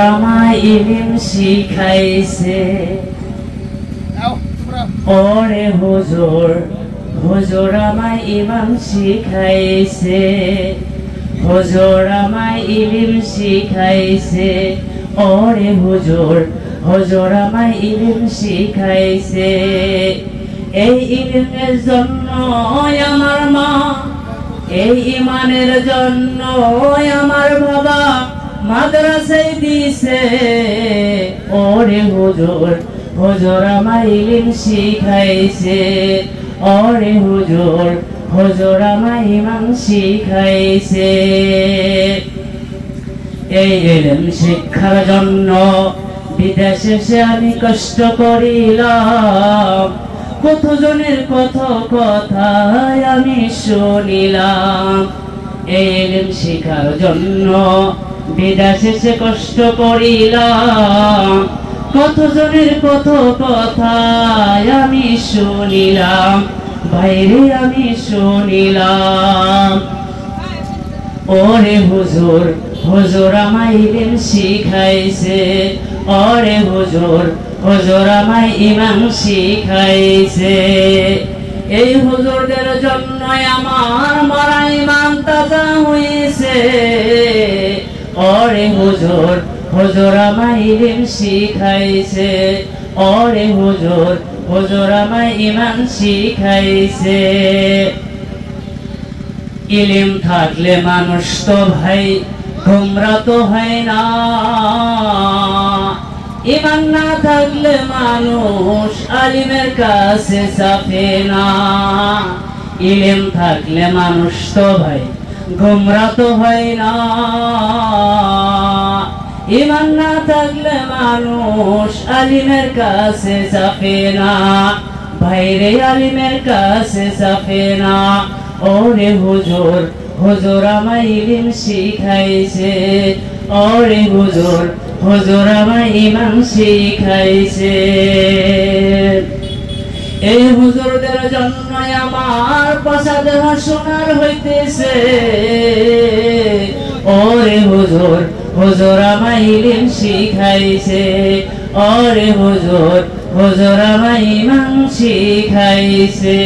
আমায় ইলিম শিখাইছে। ওরে হুজুর, হুজুর আমায় ইমাম শিখাইছে, হুজুর আমায় ইলিম শিখাইছে। ওরে হুজুর, হুজুর আমায় ইলিম শিখাইছে। এই ইলিমের জন্য আমার মা, এই ইমানের জন্য আমার বাবা মাদ্রাসায় দিছে। ওরে হুজুর, হুজুর আমায় ইলিম শিখাইছে। ওরে হুজুর, হুজুর আমায় ইমাম শিখাইছে। এই ইলম শিক্ষার জন্য বিদেশে সে আমি কষ্ট করিলাম, কতজনের কত কথা আমি শুনিলাম। এই ইলম শিখার জন্য বিদেশে সে কষ্ট করিলাম, কতজনের কত কথা আমি শুনিলাম, বাইরে আমি শুনিলাম। ওরে হুজুর, হুজুর আমায় ইলম শিখাইছে। ওরে হুজুর, হুজুর আমায় ইমাম শিখাইছে। এই হুজুরদের জন্য আমার মারা ইমান তাজা হয়েছে। ওরে হুজুর, হুজুর আমায় ইলম শিখাইছে। ওরে হুজুর, হুজুর আমায় ইমান শিখাইছে। ইলম থাকলে মানুষ তো ভাই গোমরা তো হয় না, ইমান না থাকলে মানুষ আলিমের কাছে যাবে না। ইলম থাকলে মানুষ তো ভাই গোমরা তো হয় না, ইমান না থাকলে মানুষ আলিমের কাছে যাবে না, বাইরে আলিমের কাছে যাবে না। ওরে হুজুর, হুজুর আমায় ইলম শিখাইছে। ওরে হুজুর, হুজুর আমায় ইমাম শিখাইছে। এই হুজুরদের জন্য আমার পচা দেহ সোনার হইতেছে। ওরে হুজুর, হুজুর আমায় ইলম শিখাইছে। ওরে হুজুর, হুজুর আমায় ইমাম শিখাইছে।